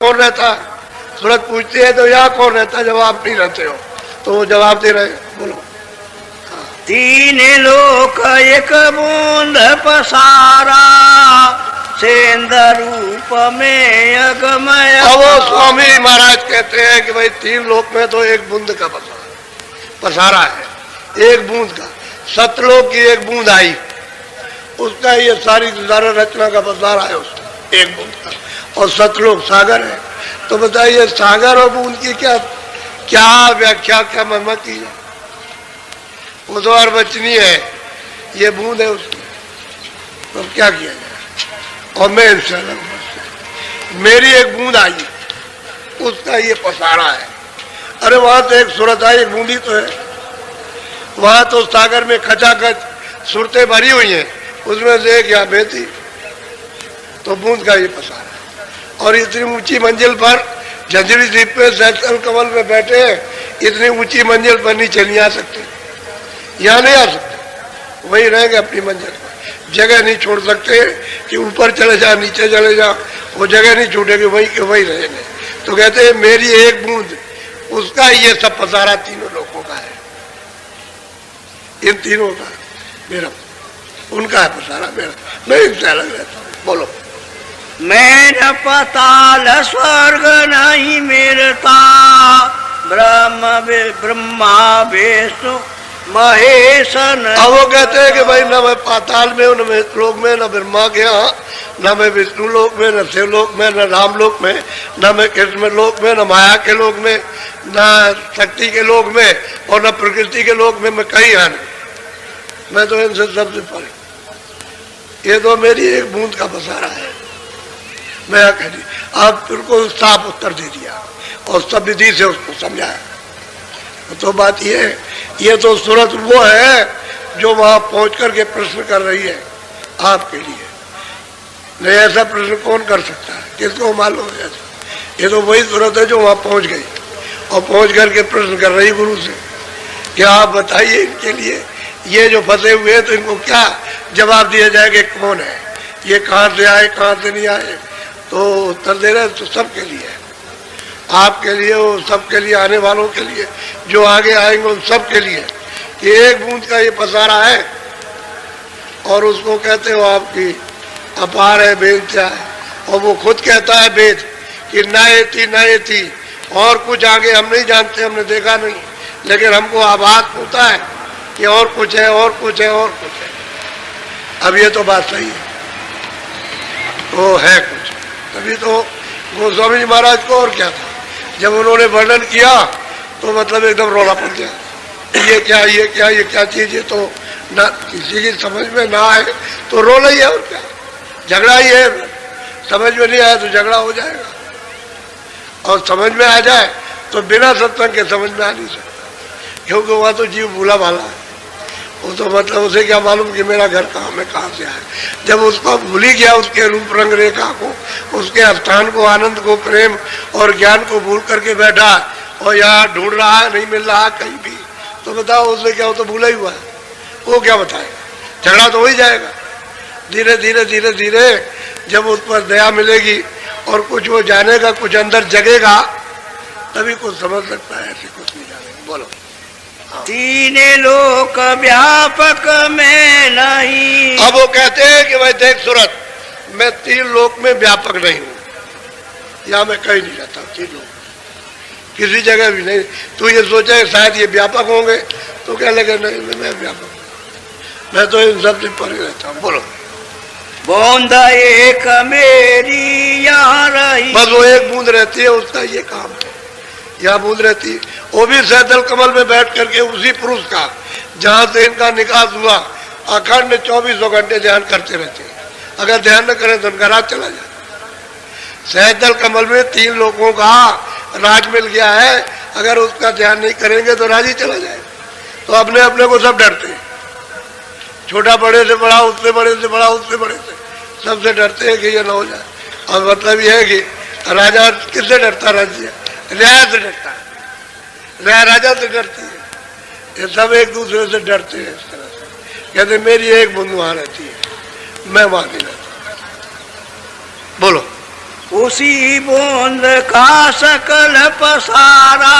कौन रहता है? सूरत पूछती है तो यहाँ कौन रहता है, जब आप नहीं रहते हो तो वो जवाब दे रहे। बोलो। तीन लोक एक बूंद पसारा, सेंद रूप में अगमय। अब वो स्वामी महाराज कहते हैं कि भाई तीन लोक में तो एक बूंद का पसारा है, एक बूंद का। सतलोक की एक बूंद आई, उसका ये सारी रचना का पसारा है उसका एक बूंद का। और सतलोक सागर है। तो बताइए सागर और बूंद की क्या क्या व्याख्या, क्या महिमा की है? वो तो अर्वचनीय है, ये बूंद है उसकी, तो क्या किया जाए? और मैं इनसे अलग, मेरी एक बूंद आई, उसका ये पसारा है। अरे वहां तो एक सूरत आई, एक बूंदी तो है। वहां तो सागर में खचाखच सूरतें भरी हुई हैं, उसमें से एक यहाँ बहती, तो बूंद का ये पसारा। और इतनी ऊंची मंजिल पर झंझरी द्वीप पे सैतल कमल में बैठे हैं, इतनी ऊंची मंजिल पर नीचे नहीं आ सकते, यहाँ नहीं आ सकते, वही रहेंगे अपनी मंजिल पर। जगह नहीं छोड़ सकते कि ऊपर चले जा नीचे चले जा, वो जगह नहीं छूटेगी, वही के वही रहेंगे। तो कहते हैं मेरी एक बूंद, उसका ये सब पसारा तीनों लोगों का है, इन तीनों का मेरा, उनका है पसारा मेरा, मैं इनसे अलग रहता हूँ। बोलो। मैं न पाताल स्वर्ग नहीं मिलता, ब्रह्मा विष्णु महेश। अब वो कहते हैं कि भाई न मैं पाताल में हूँ, न मैं लोक में, न ब्रह्मा के यहाँ, न मैं विष्णु लोक में, न शिव लोक में, न राम लोक में, न मैं कृष्ण लोक में, न माया के लोक में, न शक्ति के लोक में, और न प्रकृति के लोक में, मैं कहीं यहाँ नहीं। मैं तो इनसे सबसे परे। ये तो मेरी एक बूंद का पसारा है। मैं कह दी, आप फिर को साफ उत्तर दे दिया और सब विधि से उसको समझाया। तो बात ये तो सूरत वो है जो वहां पहुंच करके प्रश्न कर रही है आपके लिए। नहीं, ऐसा प्रश्न कौन कर सकता है, किसको मालूम है ऐसा? ये तो वही सूरत है जो वहां पहुंच गई और पहुंच करके प्रश्न कर रही गुरु से कि आप बताइए इनके लिए, ये जो फंसे हुए हैं तो इनको क्या जवाब दिया जाएगा, कौन है ये, कहाँ से आए कहाँ से नहीं आए? तो उत्तर दे रहे तो सबके लिए, आपके लिए, वो सबके लिए, आने वालों के लिए, जो आगे आएंगे उन सबके लिए। कि एक बूंद का ये पसारा है और उसको कहते हो आपकी अपार है, वेद क्या है। और वो खुद कहता है वेद कि न थी, और कुछ आगे हम नहीं जानते, हमने देखा नहीं, लेकिन हमको आभास होता है कि और कुछ है, और कुछ है, और कुछ है। अब ये तो बात सही है, तो है कुछ, तभी तो गोस्वामी जी महाराज को और क्या था, जब उन्होंने वर्णन किया तो मतलब एकदम रोला पड़ गया, ये क्या, ये क्या, ये क्या चीज है। तो ना किसी की समझ में ना आए तो रोना ही है, और क्या, झगड़ा ही है। समझ में नहीं आया तो झगड़ा हो जाएगा, और समझ में आ जाए तो बिना सत्संग के समझ में आ नहीं सकता, क्योंकि वह तो जीव भूला भाला है। वो तो मतलब उसे क्या मालूम कि मेरा घर कहाँ में कहाँ से आया। जब उसको भूल ही गया, उसके रूप रंग रेखा को, उसके स्थान को, आनंद को, प्रेम और ज्ञान को भूल करके बैठा और यहाँ ढूंढ रहा है, नहीं मिल रहा कहीं भी, तो बताओ उससे क्या, वो तो भूला ही हुआ है, वो क्या बताएगा? झगड़ा तो हो ही जाएगा। धीरे धीरे धीरे धीरे जब उस पर दया मिलेगी और कुछ वो जानेगा, कुछ अंदर जगेगा, तभी कुछ समझ सकता है, ऐसे कुछ नहीं जानेगा। बोलो। तीन लोक व्यापक में नहीं। अब वो कहते हैं कि भाई देख सूरत, मैं तीन लोक में व्यापक नहीं हूं, या मैं कहीं नहीं रहता तीन लोक, किसी जगह भी नहीं। तू ये सोचे शायद ये व्यापक होंगे तो क्या लगे, नहीं मैं व्यापक हूं, मैं तो इन सबसे परे रहता हूं। बोलो। बूंद एक मेरी यहाँ रही। बस वो एक बूंद रहती है, उसका ये काम है, यहाँ बूंद रहती है। वो भी सैतल कमल में बैठ करके उसी पुरुष का जहां से इनका निकास हुआ, अखंड 24 घंटे ध्यान करते रहते हैं। अगर ध्यान न करें तो उनका राज चला जाए। सैतल कमल में तीन लोगों का राज मिल गया है, अगर उसका ध्यान नहीं करेंगे तो राज ही चला जाए। तो अपने अपने को सब डरते हैं, छोटा बड़े से बड़ा, उससे बड़े से बड़ा, उससे बड़े से, सबसे डरते हैं कि ये ना हो जाए। और मतलब यह है कि राजा किससे डरता? राज्य न्याय से डरता है, न्याय राजा से डरती है। ये सब एक दूसरे से डरते हैं इस तरह से। कहते मेरी एक बूंद वहां रहती है, मैं वहां नहीं रहता। बोलो। उसी बूंद का सकल पसारा,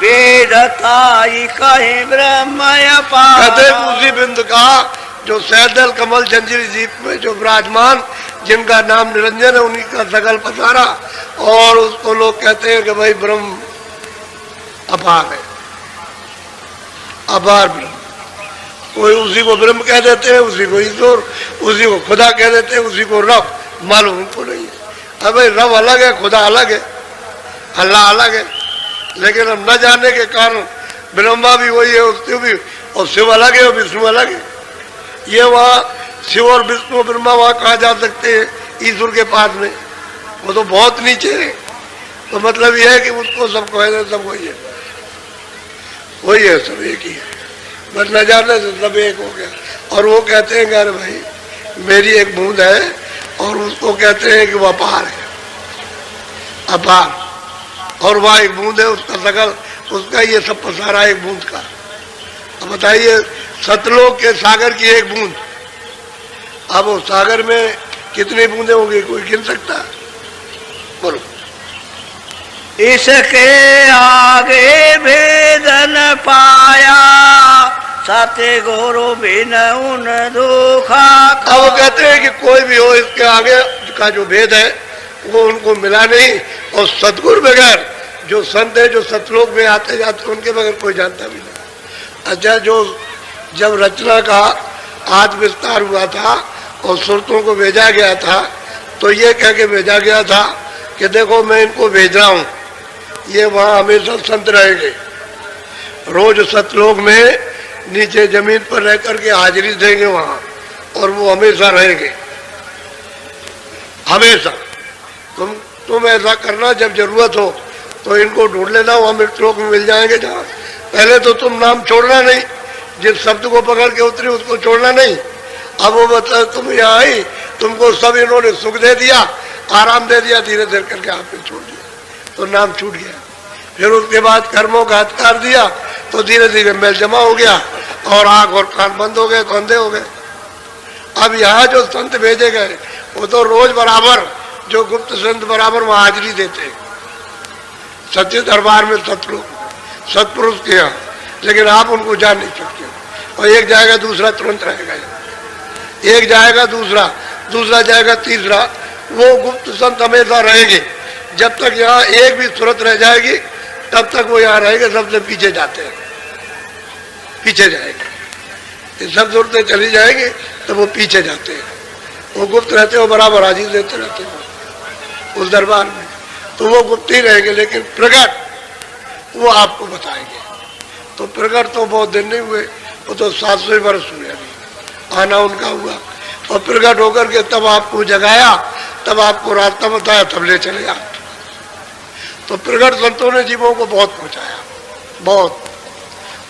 वेदताई कहे ब्रह्म कहते अपार। उसी बिंदु का जो सैदल कमल जंजीर जीप में जो विराजमान, जिनका नाम निरंजन है, उन्हीं का सकल पसारा। और उसको लोग कहते हैं कि भाई ब्रह्म अपार है, अपार ब्रह्म। कोई उसी को ब्रह्म कह देते हैं, उसी को ईश्वर, उसी को खुदा कह देते हैं, उसी को रब। मालूम उनको नहीं है। अब भाई रब अलग है, खुदा अलग है, अल्लाह अलग है, लेकिन हम न जानने के कारण ब्रह्मा भी वही है, उससे भी, और शिव अलग है और विष्णु अलग है। ये वहाँ शिव और विष्णु ब्रह्मा वहाँ कहा जा सकते हैं ईश्वर के पास में, वो तो बहुत नीचे है। तो मतलब यह है कि उसको सब कहे, सब वही है, वही है, सब एक ही है, बस न जानने से सब एक हो गया। और वो कहते हैं कि अरे भाई मेरी एक बूंद है, और उसको कहते हैं कि वो अपार है, अपार। और वह एक बूंद है, उसका सकल, उसका ये सब पसारा एक बूंद का। अब बताइए सतलोक के सागर की एक बूंद, अब वो सागर में कितनी बूंदे होंगी, कोई गिन सकता है? बोलो। इसके आगे भेद न पाया, साते गुरु बिन उन दुखा। अब वो कहते हैं कि कोई भी हो, इसके आगे का जो भेद है वो उनको मिला नहीं। और सतगुरु बगैर जो संत है, जो सतलोक में आते जाते, उनके बगैर कोई जानता भी नहीं। अच्छा, जो जब रचना का आद विस्तार हुआ था और सुरतों को भेजा गया था, तो ये कह के भेजा गया था कि देखो मैं इनको भेज रहा हूँ, ये वहाँ हमेशा संत रहेंगे, रोज सतलोक में नीचे जमीन पर रह करके हाजिरी देंगे वहाँ, और वो हमेशा रहेंगे, हमेशा। तुम ऐसा करना, जब जरूरत हो तो इनको ढूंढ लेना, वो मृतलोक में मिल जाएंगे जहाँ। पहले तो तुम नाम छोड़ना नहीं, जिस शब्द को पकड़ के उतरी उसको छोड़ना नहीं। अब वो मतलब तुम यहाँ आई, तुमको सब इन्होंने सुख दे दिया, आराम दे दिया, धीरे धीरे करके आपने छोड़ दिया, तो नाम छूट गया। फिर उसके बाद कर्मों का हत्कार दिया, तो धीरे धीरे मेल जमा हो गया, और आंख और कान बंद हो गए, तो अंधे हो गए। अब यहाँ जो संत भेजे गए, वो तो रोज बराबर, जो गुप्त संत बराबर वहाँ हाजिरी देते हैं सच्चे दरबार में, सतलोक, सतपुरुष के यहाँ। लेकिन आप उनको जान नहीं सकते। और एक जाएगा दूसरा तुरंत रहेगा, एक जाएगा दूसरा, दूसरा जाएगा तीसरा। वो गुप्त संत हमेशा रहेंगे, जब तक यहाँ एक भी सूरत रह जाएगी तब तक वो यहाँ रहेंगे। सबसे पीछे जाते हैं, पीछे जाएंगे, ये सब सूरतें चली जाएंगी तो वो पीछे जाते हैं। वो गुप्त रहते हो, बराबर हाजिर देते रहते हैं उस दरबार में, तो वो गुप्त ही रहेंगे। लेकिन प्रकट वो आपको बताएंगे। तो प्रकट तो बहुत दिन नहीं हुए, वो तो 700 वर्ष हुए अभी आना उनका हुआ। और प्रकट होकर के तब आपको जगाया, तब आपको रास्ता बताया, तब ले चले आप। तो प्रकट संतों ने जीवों को बहुत पहुंचाया, बहुत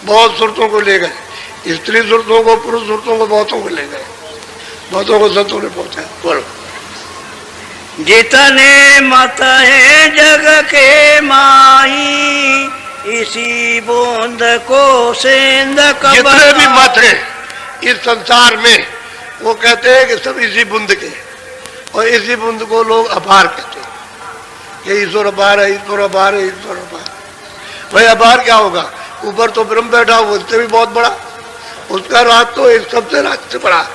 बहुत सुरतों को ले गए, स्त्री सुरतों को, पुरुष सुरतों को, बहुतों को ले गए, बहुतों को संतों ने पहुंचाया। बोलो। जितने मत है जग के माही, इसी बूंद को सेंध कब। जितने भी मत हैं इस संसार में, वो कहते हैं कि सब इसी बूंद के, और इसी बूंद को लोग अपार कहते हैं कि ईश्वर अपार है, ईश्वर अपार है, ईश्वर अपार। भाई अपार क्या होगा? ऊपर तो ब्रह्म बैठा हो, उससे भी बहुत बड़ा, उसका राज तो इस सबसे राज से बड़ा।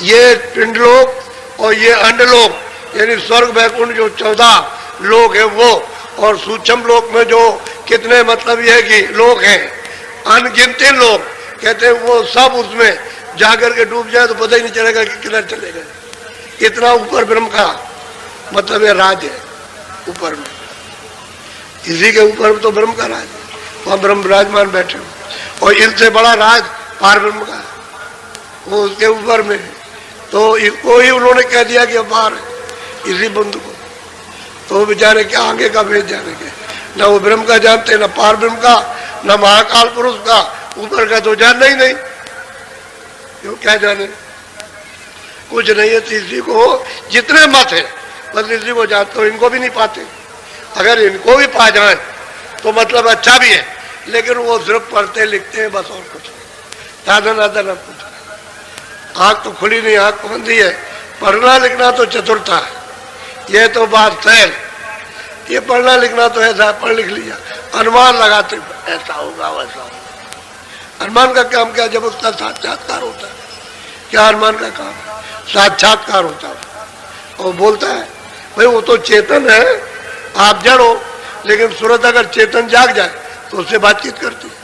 ये पिंडलोक और ये अंडलोक, यानी स्वर्ग वैकुंठ जो 14 लोक है वो, और सूक्ष्म लोक में जो कितने मतलब ये है कि लोक हैं, अनगिनती लोग, कहते हैं वो सब उसमें जाकर के डूब जाए तो पता ही नहीं चलेगा कि किधर चले गए। इतना ऊपर ब्रह्म का मतलब ये राज है ऊपर में, इसी के ऊपर तो ब्रह्म का राज है, वहाँ ब्रह्म विराजमान बैठे हो। और इनसे बड़ा राज पार ब्रह्म का है, वो उसके ऊपर में। तो इसको ही उन्होंने कह दिया कि अपार है, इसी बंधु को। तो बेचारे क्या आगे का भेज जाने के, न वो ब्रह्म का जानते, न पार ब्रह्म का, न महाकाल पुरुष का, ऊपर का तो जानना ही नहीं, क्यों क्या जाने, कुछ नहीं है। इसी को जितने मत है बस इसी को जानते हो, इनको भी नहीं पाते। अगर इनको भी पा जाए तो मतलब अच्छा भी है, लेकिन वो सिर्फ पढ़ते लिखते हैं बस, और कुछ नहीं, दादा नादा ना कुछ। आँख तो खुली नहीं, आँख बंदी है, पढ़ना लिखना तो चतुरता है, ये तो बात है। ये पढ़ना लिखना तो ऐसा पढ़ लिख लिया, अनुमान लगाते ऐसा होगा वैसा होगा। अनुमान का काम क्या, जब उसका साक्षात्कार होता है। क्या अनुमान का काम? साक्षात्कार होता है। और बोलता है भाई वो तो चेतन है, आप जड़ हो, लेकिन सूरत अगर चेतन जाग जाए तो उससे बातचीत करती है।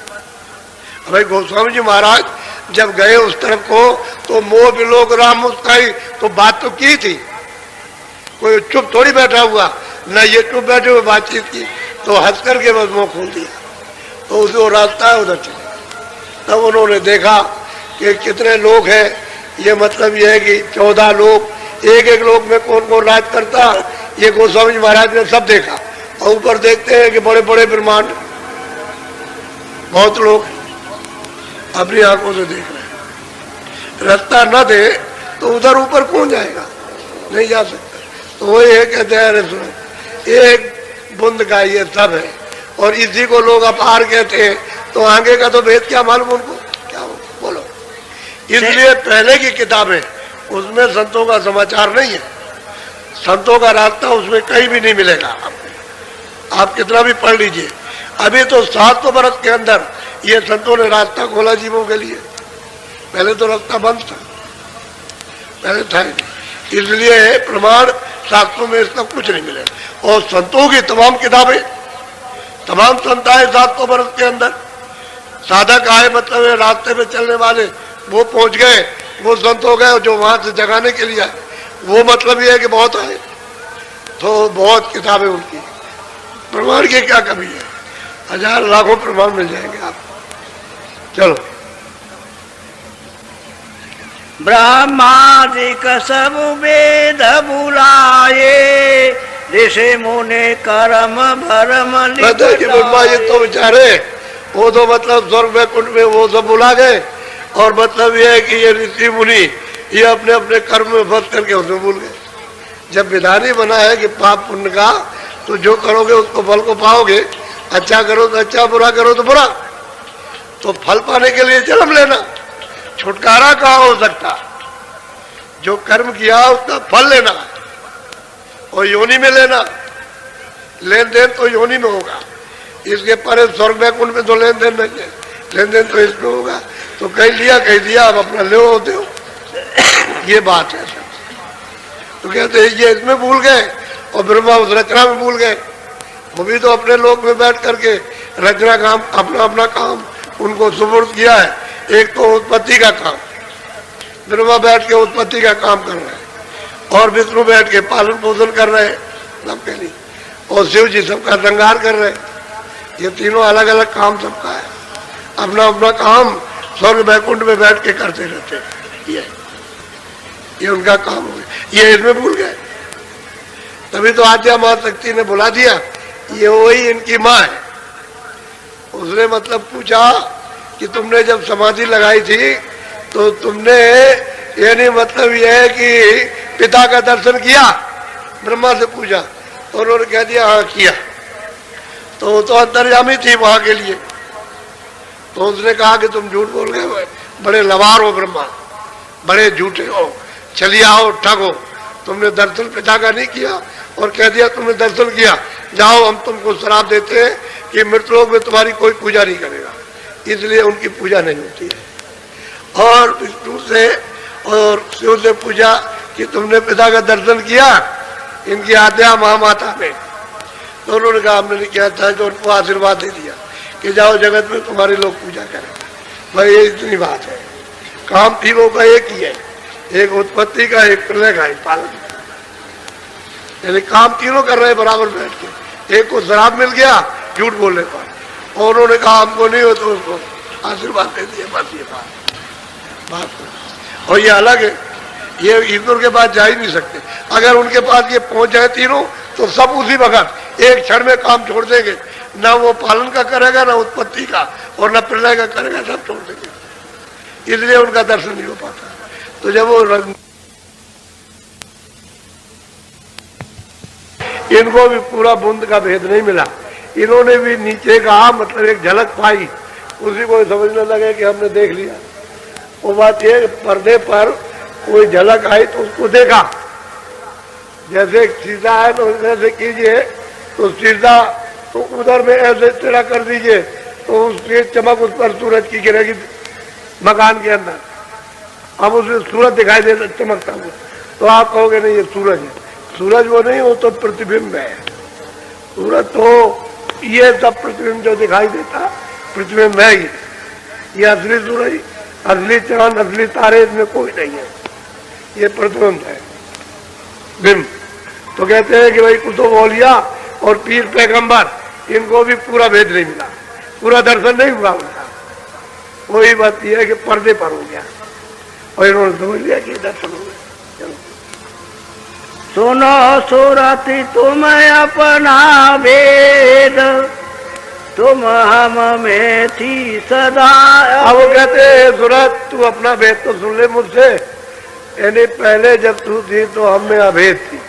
भाई गोस्वामी जी महाराज जब गए उस तरफ को तो मोह विलोक राम मुस्काई, तो बात तो की थी, कोई चुप थोड़ी बैठा हुआ, न ये चुप बैठे हुए बातचीत की, तो हंस करके बस मुंह खोल दिया। तो उसे रास्ता है उधर चले। तब उन्होंने देखा कि कितने लोग हैं, ये मतलब ये है कि 14 लोग, एक एक लोग में कौन कौन राज करता, ये गोस्वामी जी महाराज ने सब देखा। और ऊपर देखते हैं कि बड़े बड़े ब्रह्मांड, बहुत लोग अपनी आंखों से देख रहे हैं। रास्ता न दे तो उधर ऊपर कौन जाएगा, नहीं जा सकता। तो वही है, कहते हैं अरे सुनो, एक बूंद का ये सब है, और इसी को लोग अपार कहते हैं, तो आगे का तो भेद क्या मालूम उनको, क्या बोलो। इसलिए पहले की किताबें उसमें संतों का समाचार नहीं है, संतों का रास्ता उसमें कहीं भी नहीं मिलेगा आपको। आप कितना भी पढ़ लीजिए, अभी तो 700 वर्ष के अंदर ये संतों ने रास्ता खोला जीवों के लिए। पहले तो रास्ता बंद था, पहले था ही नहीं। इसलिए प्रमाण शास्त्रों में इसका कुछ नहीं मिलेगा। और संतों की तमाम किताबें, तमाम संत आए 700 वर्ष के अंदर, साधक आए, मतलब रास्ते में चलने वाले, वो पहुंच गए, वो संत हो गए जो वहां से जगाने के लिए आए। वो मतलब ये है कि बहुत आए, तो बहुत किताबें उनकी, प्रमाण की क्या कमी है, हजार लाखों प्रमाण मिल जाएंगे आपको। चलो, ब्रह्मादिक सब वेद बुलाए, ऋषि मुनि कर्म भरम ब्रह्मा ये तो बेचारे, वो तो मतलब स्वर्ग वैकुंठ में वो सब बुला गए, और मतलब ये है कि ये ऋषि मुनि ये अपने अपने कर्म में फंस करके उसमें भूल गए। जब विधान ही बना है कि पाप पुण्य का, तो जो करोगे उसको फल को पाओगे, अच्छा करो तो अच्छा, बुरा करो तो बुरा। तो फल पाने के लिए जन्म लेना, छुटकारा कहाँ हो सकता, जो कर्म किया उसका फल लेना, और योनि में लेना। लेन देन तो योनि में होगा, इसके परे स्वर्ग वैकुंठ में तो लेन देन नहीं है, लेन देन तो इसमें होगा। तो कहीं लिया कहीं दिया, अब अपना ले होते हो, ये बात है। तो कहते हैं ये इसमें भूल गए, और ब्रह्मा उस रचना में भूल गए। वो भी तो अपने लोक में बैठ करके रचना काम, अपना अपना काम उनको सुपुर्द किया है। एक तो उत्पत्ति का काम, ब्रह्मा बैठ के उत्पत्ति का काम कर रहे हैं, और विष्णु बैठ के पालन पोषण कर रहे हैं सबके लिए, और शिव जी सबका श्रृंगार कर रहे हैं। ये तीनों अलग अलग काम सबका है, अपना अपना काम स्वर्ग वैकुंठ में बैठ के करते रहते हैं। ये उनका काम हो गया, ये इसमें भूल गए। तभी तो आद्या महाशक्ति ने बुला दिया, ये वही इनकी माँ है। उसने मतलब पूछा कि तुमने जब समाधि लगाई थी तो तुमने, यानी मतलब यह है कि पिता का दर्शन किया? ब्रह्मा से पूछा, तो उन्होंने कह दिया हाँ किया। तो वो तो अंतर्यामी थी वहां के लिए। तो उसने कहा कि तुम झूठ बोल गए, बड़े लवार हो ब्रह्मा, बड़े झूठे हो, छलिया हो, ठग हो, तुमने दर्शन पिता का नहीं किया, और कह दिया तुमने दर्शन किया, जाओ हम तुमको श्राप देते हैं कि मृतलोक में तुम्हारी कोई पूजा नहीं करेगा, इसलिए उनकी पूजा नहीं होती है। और विष्णु से और शिव से पूछा कि तुमने पिता का दर्शन किया इनकी आद्या महामाता में? तो उन्होंने कहा हमने नहीं किया था। तो उनको आशीर्वाद दे दिया कि जाओ जगत में तुम्हारे लोग पूजा करें। भाई ये इतनी बात है। काम तीनों का एक ही है, एक उत्पत्ति का, एक प्रलय का, एक पालन का। यानी काम तीनों कर रहे हैं बराबर बैठ के। एक को शराब मिल गया झूठ बोलने पर, और उन्होंने कहा हमको नहीं हो, तो उसको आशीर्वाद दे दिया। बस ये बात। और ये अलग है, ये ईश्वर के पास जा ही नहीं सकते। अगर उनके पास ये पहुंच जाए तीनों, तो सब उसी वक्त एक क्षण में काम छोड़ देंगे। ना वो पालन का करेगा, ना उत्पत्ति का, और ना प्रलय का करेगा, सब छोड़ देंगे। इसलिए उनका दर्शन नहीं हो पाता। तो जब वो इनको भी पूरा बूंद का भेद नहीं मिला, इन्होंने भी नीचे का मतलब एक झलक पाई, उसी को समझने लगे कि हमने देख लिया। वो बात ये, पर्दे पर कोई झलक आई तो उसको देखा, जैसे सीधा है तो ऐसे कीजिए तो सीधा, तो उधर में ऐसे टेढ़ा कर दीजिए तो उसकी चमक उस पर सूरज की गिरेगी मकान के अंदर। अब उसमें सूरज दिखाई देता चमकता हुआ, तो आप कहोगे नहीं ये सूरज है। सूरज वो नहीं, वो तो प्रतिबिंब है। सूरज तो ये सब प्रतिबिंब जो दिखाई देता प्रतिबिंब है ये असली सूरज, असली चांद, असली तारे इसमें कोई नहीं है, ये प्रतिबिंब है, बिंब। तो कहते हैं कि भाई कुतुब औलिया और पीर पैगंबर इनको भी पूरा भेद नहीं मिला, पूरा दर्शन नहीं हुआ उनका। वही बात यह है कि पर्दे पर हो गया और इन्होंने समझ लिया कि दर्शन हो गया। चलो सुनो सुरति तुम अपना भेद, तुम हम में थी सदा। अब वो कहते हैं सूरत तू अपना भेद तो सुन ले मुझसे, यानी पहले जब तू थी तो हम में अभेद थी,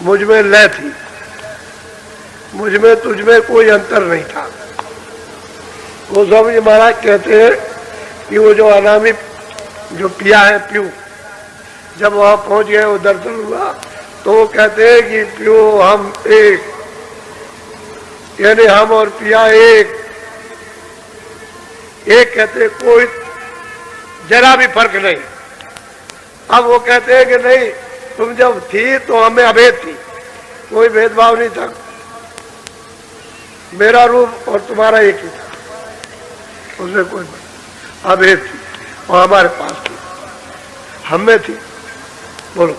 मुझ में लय थी, मुझ में तुझ में कोई अंतर नहीं था। वो स्वामी जी महाराज कहते हैं कि वो जो अनामी जो पिया है प्यू, जब वहां पहुंच गए वो दर्शन हुआ तो वो कहते हैं कि प्यू हम एक, यानी हम और पिया एक कहते कोई जरा भी फर्क नहीं। अब वो कहते हैं कि नहीं तुम जब थी तो हमें अभेद थी, कोई भेदभाव नहीं था, मेरा रूप और तुम्हारा एक ही था, उसमें कोई अभेद थी और हमारे पास थी, हम में थी। बोलो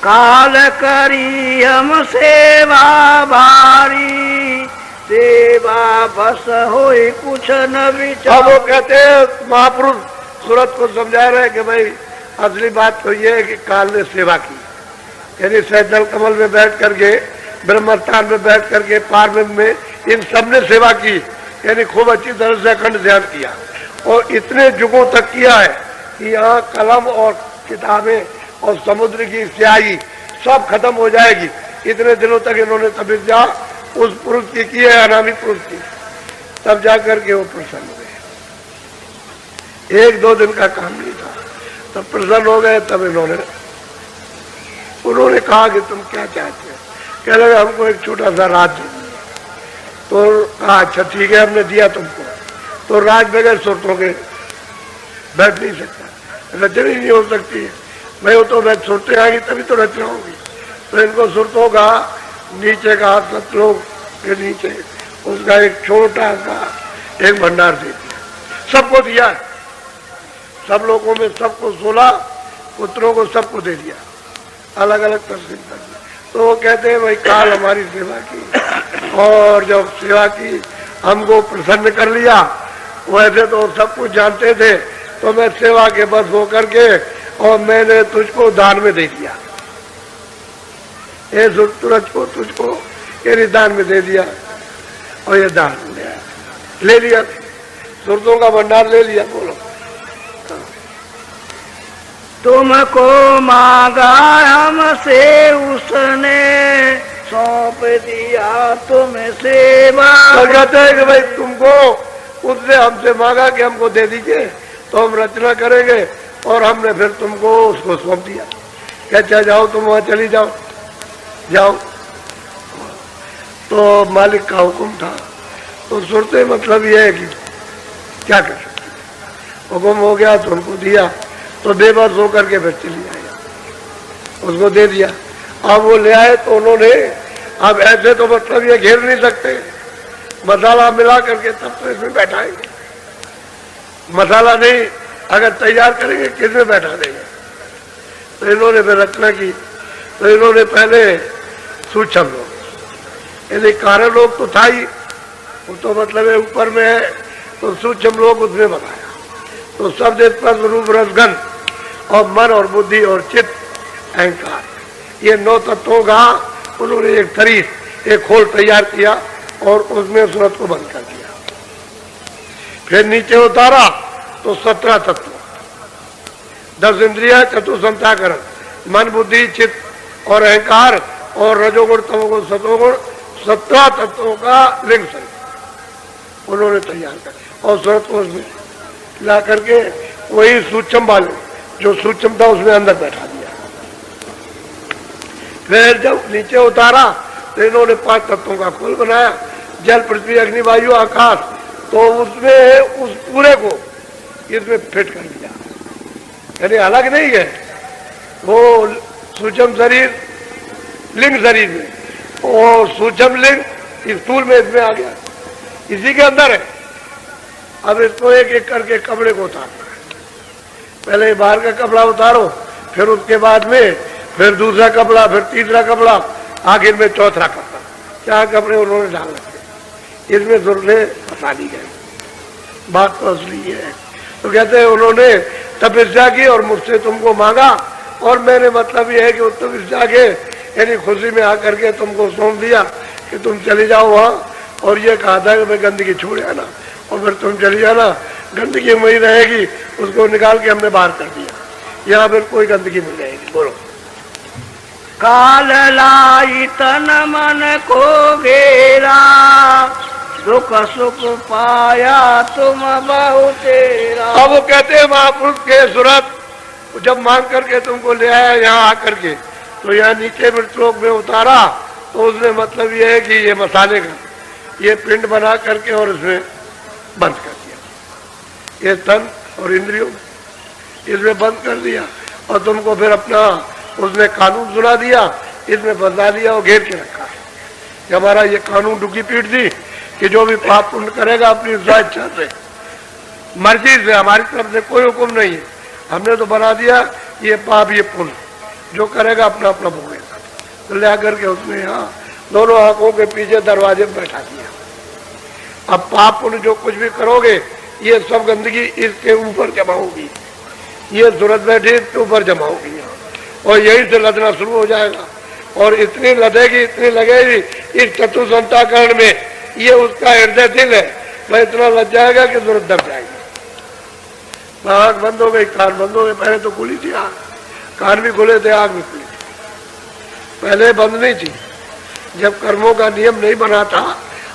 काल करी हम सेवा भारी, सेवा बस होई कुछ न विचार। अब वो कहते हैं महापुरुष सूरत को समझा रहे कि भाई असली बात तो ये है कि काल ने सेवा की, यानी सैदल कमल में बैठ करके, ब्रह्मस्थान में बैठ करके, पार्वत में, इन सब ने सेवा की, यानी खूब अच्छी तरह से अखंड ध्यान किया और इतने युगों तक किया है कि यहाँ कलम और किताबें और समुद्र की स्याही सब खत्म हो जाएगी। इतने दिनों तक इन्होंने तपस्या उस पुरुष की है, अनामी पुरुष की, तब जाकर के वो प्रसन्न हो गए। एक दो दिन का काम नहीं था, तब प्रसन्न हो गए। तब उन्होंने कहा कि तुम क्या चाहते हो? कह रहे हमको एक छोटा सा राज्य दीजिए। तो कहा अच्छा ठीक है हमने दिया तुमको। तो राज बगैर सुरतों के बैठ नहीं सकता, रचना ही नहीं हो सकती है भाई, वो तो बैठ सुरतें आएंगी तभी तो रचना होगी। तो इनको सुरतों का नीचे का सतलोक के नीचे उसका एक छोटा सा एक भंडार दे दिया, सबको दिया, सब लोगों में सबको 16 पुत्रों को सबको दे दिया, अलग अलग तस्वीर कर दिया। तो वो कहते हैं भाई काल हमारी सेवा की और जब सेवा की हमको प्रसन्न कर लिया, वैसे तो सब कुछ जानते थे, तो मैं सेवा के बस होकर के और मैंने तुझको दान में दे दिया, ये सूरज को तुझको ये दान में दे दिया और ये दान ले लिया, सूरतों का भंडार ले लिया। बोलो तुमको मांगा हमसे उसने, सौंप दिया तुम्हें सेवा। तो कहते हैं कि भाई तुमको उसने हमसे मांगा कि हमको दे दीजिए तो हम रचना करेंगे, और हमने फिर तुमको उसको सौंप दिया। कहते जाओ तुम वहां चली जाओ, जाओ। तो मालिक का हुक्म था, तो सुनते मतलब यह है कि क्या कर सकते, हुक्म हो गया तो उनको दिया, तो बेबस होकर के फिर चली आया, उसको दे दिया। अब वो ले आए तो उन्होंने, अब ऐसे तो मतलब ये घेर नहीं सकते, मसाला मिला करके तब तो इसमें बैठाएंगे, मसाला नहीं अगर तैयार करेंगे किसमें बैठा देंगे। तो इन्होंने फिर रचना की, तो इन्होंने पहले सूक्ष्म लोग, यदि कारण लोग तो था ही, वो तो मतलब है ऊपर में है, तो सूक्ष्म लोग उसमें बनाया। तो शब्द स्पर्श रूप रस गंध और मन और बुद्धि और चित्त अहंकार, ये 9 तत्वों का उन्होंने एक शरीर, एक खोल तैयार किया और उसमें सूरत को बंद कर दिया। फिर नीचे उतारा तो 17 तत्व, 10 इंद्रिया, चतुसंताकरण, मन बुद्धि चित्त और अहंकार और रजोगुण तमोगुण सतोगुण, 17 तत्वों का लिंग शरीर उन्होंने तैयार कर और सूरत को उसमें ला करके वही सूक्ष्म वाले जो सूक्ष्म था उसमें अंदर बैठा दिया। फिर जब नीचे उतारा तो इन्होंने 5 तत्वों का कुल बनाया, जल पृथ्वी अग्नि वायु आकाश, तो उसमें उस पूरे को इसमें फिट कर दिया, यानी अलग नहीं है वो सूक्ष्म शरीर लिंग शरीर में और सूक्ष्म लिंग स्थूल में इसमें आ गया, इसी के अंदर है। अब इसको एक एक करके कपड़े को उतारना है, पहले बाहर का कपड़ा उतारो, फिर उसके बाद में फिर दूसरा कपड़ा, फिर तीसरा कपड़ा, आखिर में चौथा कपड़ा। 4 कपड़े उन्होंने डाल रखे, इसमें जुर्फे फंसा ली गए। बात तो असली है। तो कहते हैं उन्होंने तपस्या की और मुझसे तुमको मांगा, और मैंने मतलब ये है कि तपस्या के यानी खुशी में आकर के तुमको सौंप दिया कि तुम चली जाओ वहाँ, और ये कहा था कि मैं गंदगी छोड़ आना, और फिर तुम चली जाना, गंदगी वही रहेगी, उसको निकाल के हमने बाहर कर दिया, यहाँ फिर कोई गंदगी नहीं रहेगी। बोलो। काल लाई तन मन को घेरा, दुख सुख पाया तुम बहु तेरा। अब वो कहते हैं महापुरुष के सूरत जब मांग करके तुमको ले आया यहाँ आकर के, तो यहाँ नीचे मृतलोक में उतारा, तो उसमें मतलब ये है कि ये मसाले का ये पिंड बना करके और इसमें बंद कर दिया, ये तन और इंद्रियों इसमें बंद कर दिया, और तुमको फिर अपना उसने कानून सुना दिया, इसमें बदला दिया और घेर के रखा है कि हमारा ये कानून डुकी पीट दी कि जो भी पाप पुण्य करेगा अपनी इच्छा से मर्जी से, हमारी तरफ से कोई हुक्म नहीं है, हमने तो बना दिया ये पाप ये पुण्य जो करेगा अपना अपना भोगेगा। तो ले आकर के उसने यहाँ दोनों आंखों के पीछे दरवाजे में बैठा दिया। अब पाप पुण्य जो कुछ भी करोगे ये सब गंदगी इसके ऊपर जमा होगी, ये सूरत बैठी इसके ऊपर जमा होगी और यहीं से लदना शुरू हो जाएगा, और इतनी लदेगी इतनी लगेगी इस चतुर्संताकरण में, ये उसका हृदय दिल है, वह इतना लग जाएगा कि जरूरत दब जाएगी। आँख बंद हो गई, कान बंद हो गए, पहले तो खुली थी आँख, कान भी खुले थे, आँख भी खुली थी, पहले बंद नहीं थी। जब कर्मों का नियम नहीं बना था,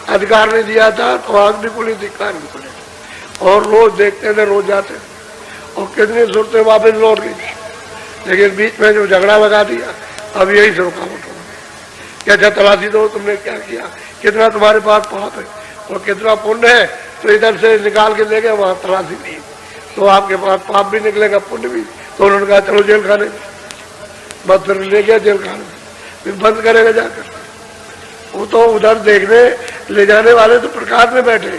अधिकार नहीं दिया था, तो आँख भी खुली थी, कान भी खुले थे, और रोज देखते थे, रोज जाते थे, और कितनी सूरतें वापस लौट गई थी। लेकिन बीच में जो झगड़ा लगा दिया, अब यही से रुकावट हो गई। अच्छा तलाशी दो, तुमने क्या किया, कितना तुम्हारे पास पाप है और कितना पुण्य है, तो इधर से निकाल के ले गए, वहां तलाशी दी, तो आपके पास पाप भी निकलेगा पुण्य भी। तो उन्होंने कहा चलो जेल खाने, बस फिर ले गया जेल खाने, फिर बंद करेगा जाकर। वो तो उधर देखने ले जाने वाले तो प्रकाश में बैठे,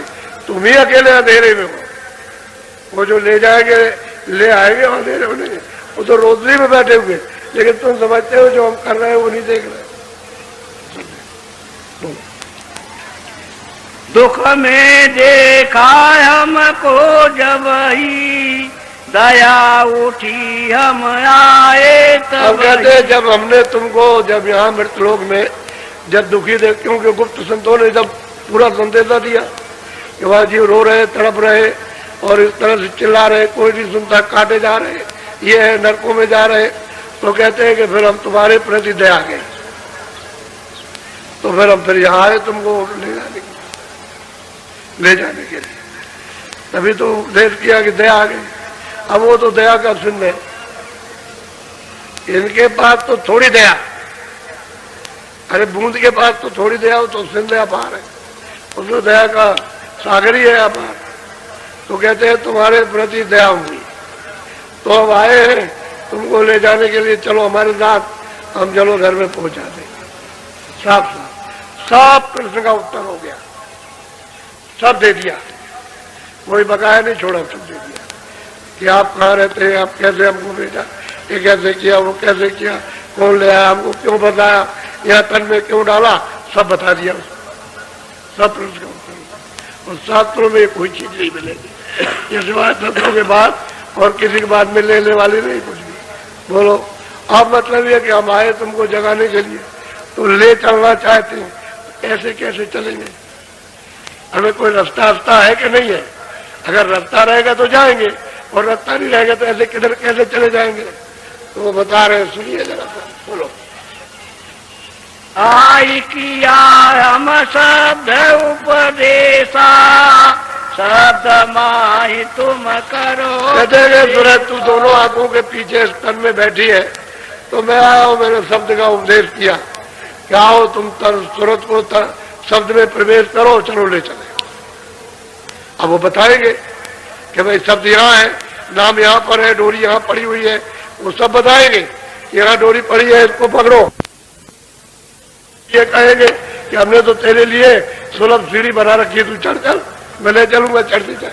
तुम ही अकेले अंधेरे में हो, वो जो ले जाएंगे ले आएंगे अंधेरे में, वो तो रोशनी में बैठे हुए, लेकिन तुम समझते हो जो हम कर रहे हैं वो नहीं देख रहे। दुख में देखा हमको जब ही दया उठी हम आए तब। कहते जब हमने तुमको जब यहाँ मृतलोक में जब दुखी देख, क्योंकि गुप्त संतों ने जब पूरा संदेशा दिया कि वह जीव रो रहे तड़प रहे और इस तरह से चिल्ला रहे, कोई नहीं सुनता, काटे जा रहे, ये है नरकों में जा रहे, तो कहते हैं कि फिर हम तुम्हारे प्रति दया आ गए, तो फिर हम फिर यहाँ आए तुमको ले जाने के लिए, तभी तो उपदेश किया कि दया आ गई। अब वो तो दया का सिंध है, इनके पास तो थोड़ी दया, अरे बूंद के पास तो थोड़ी दया हो, तो सिंध अपार है, उसमें दया का सागर ही है अपार। तो कहते हैं तुम्हारे प्रति दया हुई, तो अब आए हैं तुमको ले जाने के लिए, चलो हमारे साथ, हम चलो घर में पहुंचा देंगे। साफ साफ सब प्रश्न का उत्तर हो गया, सब दे दिया, कोई बकाया नहीं छोड़ा, सब दे दिया कि आप कहाँ रहते हैं, आप कैसे हमको भेजा, ये कैसे किया, वो कैसे किया, कौन ले आया, हमको क्यों बताया, यहाँ तन में क्यों डाला, सब बता दिया, सब प्रश्न का उत्तर। और शास्त्रों में कोई चीज नहीं मिलेगी ये सिवाय शब्दों के बाद और किसी के बाद में लेने वाले नहीं कुछ भी। बोलो अब मतलब ये कि हम आए तुमको जगाने के लिए, तो ले चलना चाहते हैं, ऐसे कैसे चलेंगे, हमें कोई रास्ता है कि नहीं है, अगर रास्ता रहेगा तो जाएंगे और रास्ता नहीं रहेगा तो ऐसे किधर कैसे चले जाएंगे। तो वो बता रहे हैं, सुनिए जरा सा, बोलो। आई किया हम शब्द उपदेशा शब्द माही तुम करो। कहते हैं सूरज तू दोनों आंखों के पीछे स्तन में बैठी है, तो मैं आया हूँ, मैंने शब्द का उपदेश किया कि आओ तुम सूरज को शब्द में प्रवेश करो, चलो ले चले। अब वो बताएंगे कि भाई शब्द यहाँ है, नाम यहाँ पर है, डोरी यहाँ पड़ी हुई है, वो सब बताएंगे। यहाँ डोरी पड़ी है, इसको पकड़ो। ये कहेंगे कि हमने तो तेरे लिए सुलभ सीढ़ी बना रखी है, तू चढ़ चल, मैं ले चलूंगा, चढ़ती चल,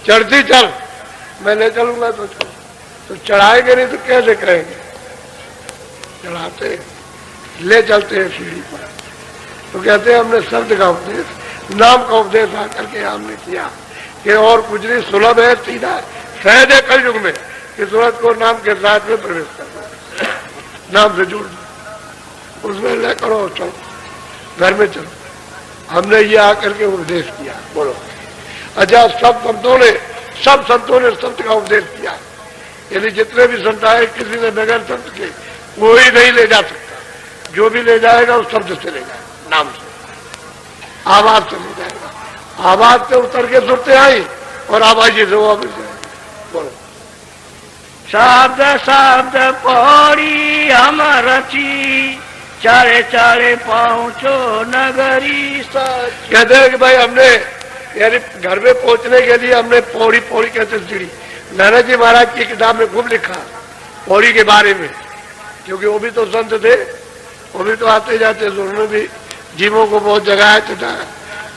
चढ़ती चल, मैं ले चलूंगा, तो चल। तो चढ़ाएंगे नहीं तो कैसे कहेंगे? चढ़ाते ले चलते हैं सीढ़ी पर। तो कहते हैं हमने शब्द का उपदेश, नाम का उपदेश आकर के हमने किया कि और कुछ नहीं, सुलभ है, सीधा है, सहज है कलयुग में कि सूरज को नाम के साथ में प्रवेश करना, नाम से जोड़ दो, उसमें ले करो, चलो घर में चलो। हमने ये आकर के उपदेश किया। बोलो। अच्छा, सब संतों ने शब्द का उपदेश किया, यानी जितने भी संत आए, किसी ने बगैर शब्द के कोई नहीं ले जा सकता। जो भी ले जाएगा उस शब्द से ले जाएगा, नाम से, आवाज से ले जाएगा। आवाज से उतर के सुनते आई और आवाज से वापस जाएगी। बोलो। शब्द शब्द पौड़ी हम रची, चारे चारे पहुंचो नगरी सच। कहते हैं कि भाई हमने यानी घर में पहुंचने के लिए हमने पौड़ी पौड़ी कहते सीढ़ी, नाना जी महाराज की किताब में खूब लिखा पौड़ी के बारे में, क्योंकि वो भी तो संत थे, वो भी तो आते जाते, उन्होंने भी जीवों को बहुत जगाया चढ़ाया।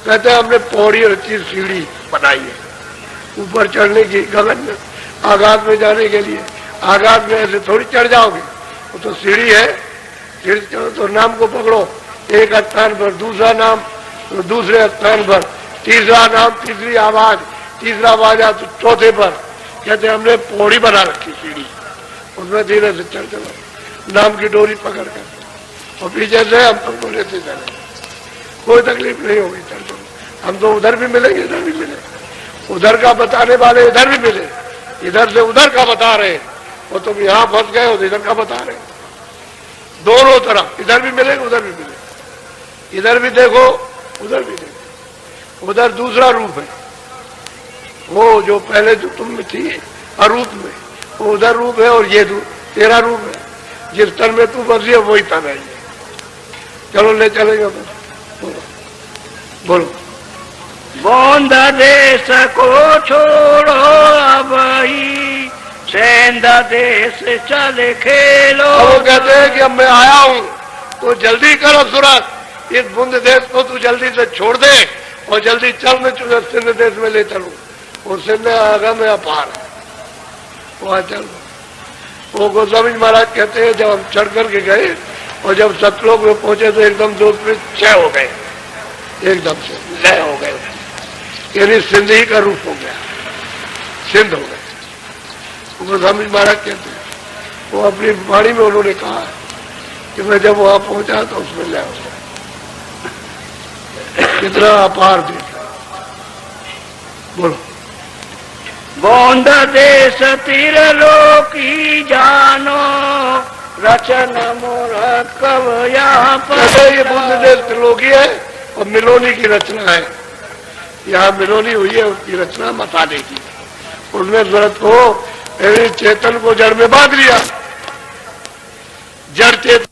कहते हैं हमने पौड़ी रची, सीढ़ी बनाई है ऊपर चढ़ने की, गगन में आकाश में जाने के लिए। आकाश में ऐसे थोड़ी चढ़ जाओगे, वो तो सीढ़ी है, सीढ़ी चढ़ो तो नाम को पकड़ो, एक स्थान पर दूसरा नाम, तो दूसरे स्थान पर तीसरा नाम, तीसरी आवाज, तीसरा आवाज तो चौथे पर। कहते हमने पौड़ी बना रखी सीढ़ी, उसमें धीरे से चढ़ चलो, नाम की डोरी पकड़ कर, और पीछे से हम तुमको लेते चले, कोई तकलीफ नहीं होगी। चल चलो, हम तो उधर भी मिलेंगे, इधर भी मिले, उधर का बताने वाले इधर भी मिले, इधर से उधर का बता रहे, वो तुम यहाँ फंस गए हो, इधर का बता रहे, दोनों तरफ, इधर भी मिलेंगे, उधर भी मिले, इधर भी देखो, उधर भी देखो। उधर दूसरा रूप है, वो जो पहले जो तुम में थी अरूप में, वो उधर रूप है, और ये तेरा रूप है, जिस तन में तू बसी है वही तन है। चलो ले चलेंगे। बोलो। बोलो। बोंद देश को छोड़ो अब ही, सेंध देश चले खेलो। वो कहते हैं कि अब मैं आया हूं तो जल्दी करो सूरज, इस बुंद देश को तू जल्दी से छोड़ दे और जल्दी चल, मैं तुझे सिंध देश में ले चलूं। और सिंध आगम में अपार है, वहां चल। वो गोस्वामी महाराज कहते हैं जब हम चढ़ करके गए और जब सतलोक में पहुंचे तो एकदम जोत में क्षय हो गए, एकदम से लय हो गए, यानी सिंध ही का रूप हो गया, सिंध हो गए। गोस्वामी महाराज कहते हैं, वो अपनी वाणी में उन्होंने कहा कि मैं जब वहां पहुंचा तो उसमें लय हो गया। कितना अपार देखा। बोलो। बोंद देश तीर लोकी जानो, रचन मूर्ख कव यहाँ पर। ये बुंद देश त्रिलोकी है और मिलोनी की रचना है, यहाँ मिलोनी हुई है, उसकी रचना मसाले की। उसमें जरूरत को चेतन को जड़ में बांध लिया, जड़ चेतन